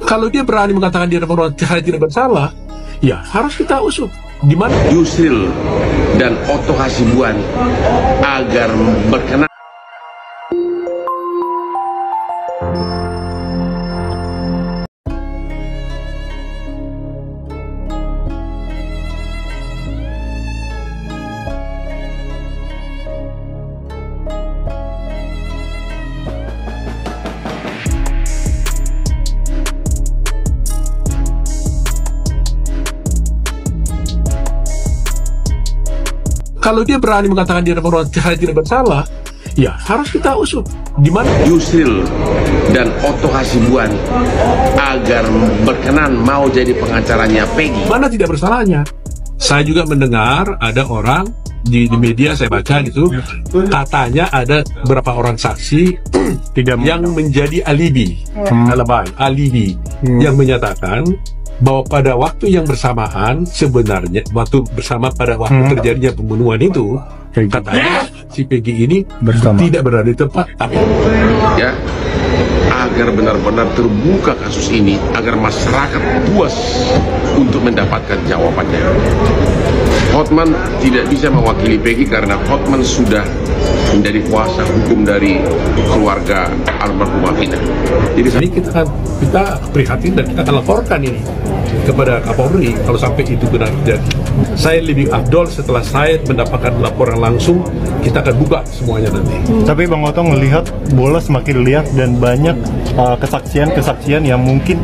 Kalau dia berani mengatakan dia tidak bersalah, ya harus kita usut. Di mana Yusril dan Otto Hasibuan agar berkenan. kalau dia berani mengatakan dia tidak bersalah, ya harus kita usut. Di mana Yusril dan Otto Hasibuan agar berkenan mau jadi pengacaranya Peggy. mana tidak bersalahnya? Saya juga mendengar ada orang di media, saya baca gitu, katanya ada beberapa orang saksi yang menjadi alibi, yang menyatakan bahwa pada waktu yang bersamaan, sebenarnya pada waktu terjadinya pembunuhan itu, katanya si Peggy ini tidak berada di tempat. Ya, agar benar-benar terbuka kasus ini, agar masyarakat puas untuk mendapatkan jawabannya. Hotman tidak bisa mewakili Peggy karena Hotman sudah menjadi kuasa hukum dari keluarga almarhumah Vina. Jadi kita prihatin dan kita akan laporkan ini kepada Kapolri kalau sampai itu benar terjadi. Saya lebih afdol setelah saya mendapatkan laporan langsung, kita akan buka semuanya nanti. Tapi Bang Otto melihat bola semakin liar dan banyak kesaksian yang mungkin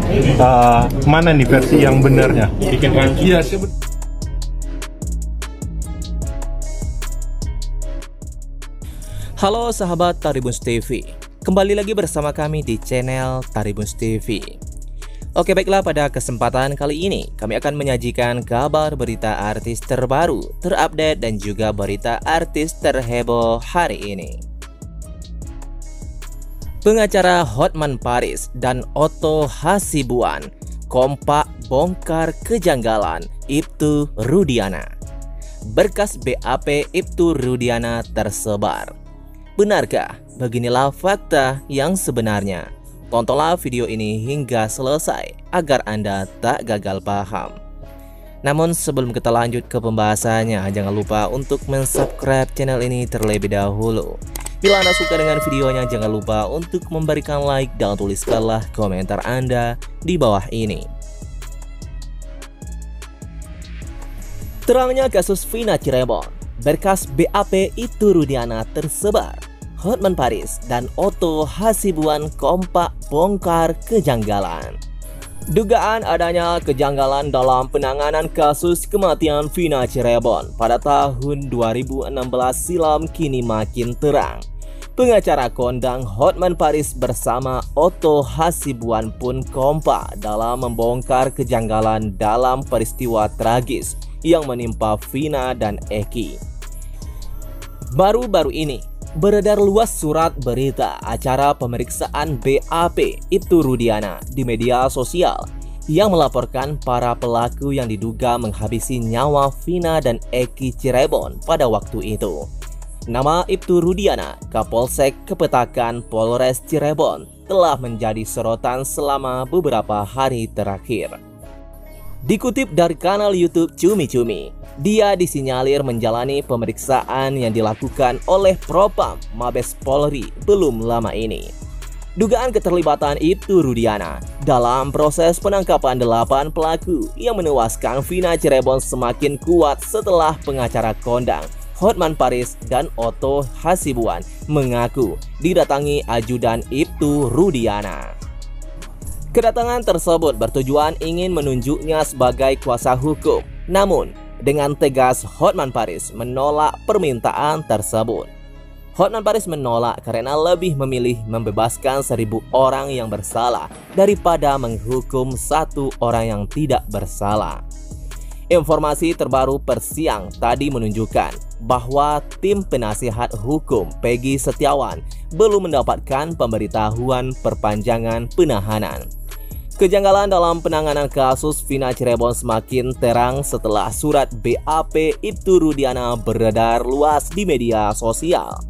mana nih versi yang benarnya? Iya, Halo sahabat Tribunnews TV, kembali lagi bersama kami di channel Tribunnews TV. Oke, baiklah, pada kesempatan kali ini kami akan menyajikan kabar berita artis terbaru, terupdate dan juga berita artis terheboh hari ini. Pengacara Hotman Paris dan Otto Hasibuan kompak bongkar kejanggalan Ibtu Rudiana. Berkas BAP Ibtu Rudiana tersebar. Benarkah? Beginilah fakta yang sebenarnya. Tontonlah video ini hingga selesai agar Anda tak gagal paham. Namun sebelum kita lanjut ke pembahasannya, jangan lupa untuk mensubscribe channel ini terlebih dahulu. Bila Anda suka dengan videonya, jangan lupa untuk memberikan like dan tuliskanlah komentar Anda di bawah ini. Terangnya kasus Vina Cirebon, berkas BAP Ibtu Rudiana tersebar. Hotman Paris dan Otto Hasibuan kompak bongkar kejanggalan. Dugaan adanya kejanggalan dalam penanganan kasus kematian Vina Cirebon pada tahun 2016 silam kini makin terang. Pengacara kondang Hotman Paris bersama Otto Hasibuan pun kompak dalam membongkar kejanggalan dalam peristiwa tragis yang menimpa Vina dan Eki. Baru-baru ini beredar luas surat berita acara pemeriksaan BAP Ibtu Rudiana di media sosial yang melaporkan para pelaku yang diduga menghabisi nyawa Vina dan Eki Cirebon pada waktu itu. Nama Ibtu Rudiana, Kapolsek Kepetakan Polres Cirebon, telah menjadi sorotan selama beberapa hari terakhir. Dikutip dari kanal YouTube Cumi Cumi, dia disinyalir menjalani pemeriksaan yang dilakukan oleh Propam Mabes Polri belum lama ini. Dugaan keterlibatan Ibtu Rudiana dalam proses penangkapan 8 pelaku yang menewaskan Vina Cirebon semakin kuat setelah pengacara kondang Hotman Paris dan Otto Hasibuan mengaku didatangi ajudan Ibtu Rudiana. Kedatangan tersebut bertujuan ingin menunjuknya sebagai kuasa hukum. Namun, dengan tegas Hotman Paris menolak permintaan tersebut. Hotman Paris menolak karena lebih memilih membebaskan 1000 orang yang bersalah daripada menghukum 1 orang yang tidak bersalah. Informasi terbaru per siang tadi menunjukkan bahwa tim penasihat hukum Peggy Setiawan belum mendapatkan pemberitahuan perpanjangan penahanan. Kejanggalan dalam penanganan kasus Vina Cirebon semakin terang setelah surat BAP Ibtu Rudiana beredar luas di media sosial.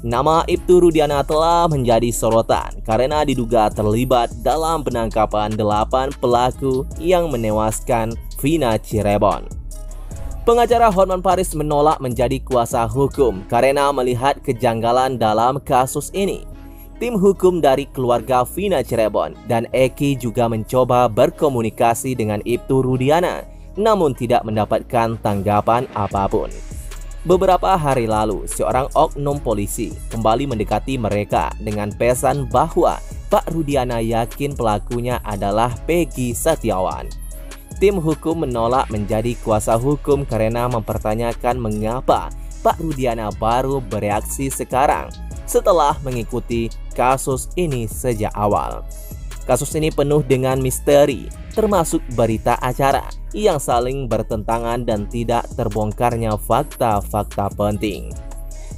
Nama Ibtu Rudiana telah menjadi sorotan karena diduga terlibat dalam penangkapan 8 pelaku yang menewaskan Vina Cirebon. Pengacara Hotman Paris menolak menjadi kuasa hukum karena melihat kejanggalan dalam kasus ini. Tim hukum dari keluarga Vina Cirebon dan Eki juga mencoba berkomunikasi dengan Ibtu Rudiana, namun tidak mendapatkan tanggapan apapun. Beberapa hari lalu, seorang oknum polisi kembali mendekati mereka dengan pesan bahwa Pak Rudiana yakin pelakunya adalah Peggy Setiawan. Tim hukum menolak menjadi kuasa hukum karena mempertanyakan mengapa Pak Rudiana baru bereaksi sekarang setelah mengikuti kasus ini sejak awal. Kasus ini penuh dengan misteri, termasuk berita acara yang saling bertentangan dan tidak terbongkarnya fakta-fakta penting.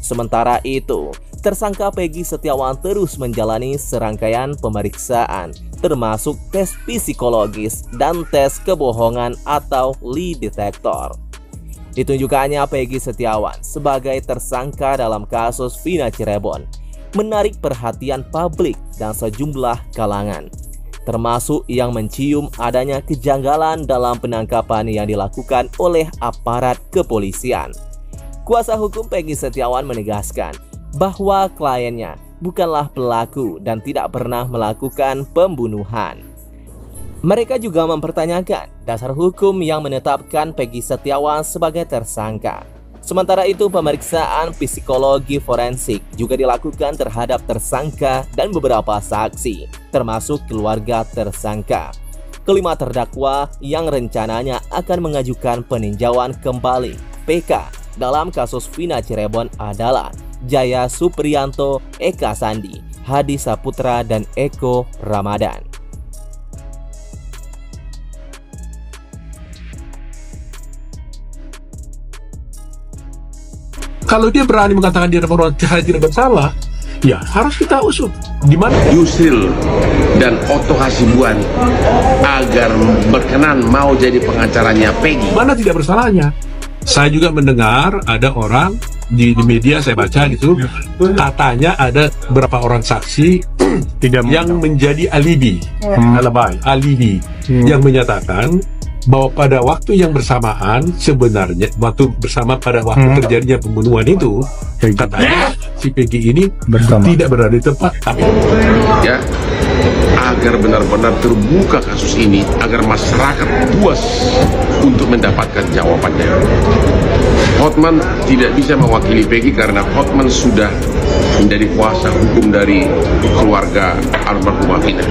Sementara itu, tersangka Peggy Setiawan terus menjalani serangkaian pemeriksaan, termasuk tes psikologis dan tes kebohongan atau lie detector. Ditunjukkannya Peggy Setiawan sebagai tersangka dalam kasus Vina Cirebon menarik perhatian publik dan sejumlah kalangan, termasuk yang mencium adanya kejanggalan dalam penangkapan yang dilakukan oleh aparat kepolisian. Kuasa hukum Peggy Setiawan menegaskan bahwa kliennya bukanlah pelaku dan tidak pernah melakukan pembunuhan. Mereka juga mempertanyakan dasar hukum yang menetapkan Peggy Setiawan sebagai tersangka. Sementara itu, pemeriksaan psikologi forensik juga dilakukan terhadap tersangka dan beberapa saksi, termasuk keluarga tersangka. Kelima terdakwa yang rencananya akan mengajukan peninjauan kembali PK dalam kasus Vina Cirebon adalah Jaya Supriyanto, Eka Sandi, Hadi Saputra, dan Eko Ramadan. Kalau dia berani mengatakan dia tidak bersalah, ya harus kita usut. Di mana Yusril dan Otto Hasibuan agar berkenan mau jadi pengacaranya Peggy. mana tidak bersalahnya? Saya juga mendengar ada orang di media, saya baca gitu, katanya ada beberapa orang saksi yang menjadi alibi, yang menyatakan bahwa pada waktu yang bersamaan sebenarnya pada waktu terjadinya pembunuhan itu, katanya si Peggy ini tidak berada di tempat. Ya, agar benar-benar terbuka kasus ini, agar masyarakat puas untuk mendapatkan jawabannya. Hotman tidak bisa mewakili Peggy karena Hotman sudah menjadi kuasa hukum dari keluarga almarhumah Vina.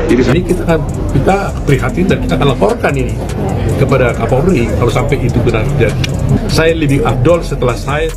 Jadi kita prihatin dan kita akan laporkan ini kepada Kapolri kalau sampai itu benar terjadi. Saya lebih afdol setelah saya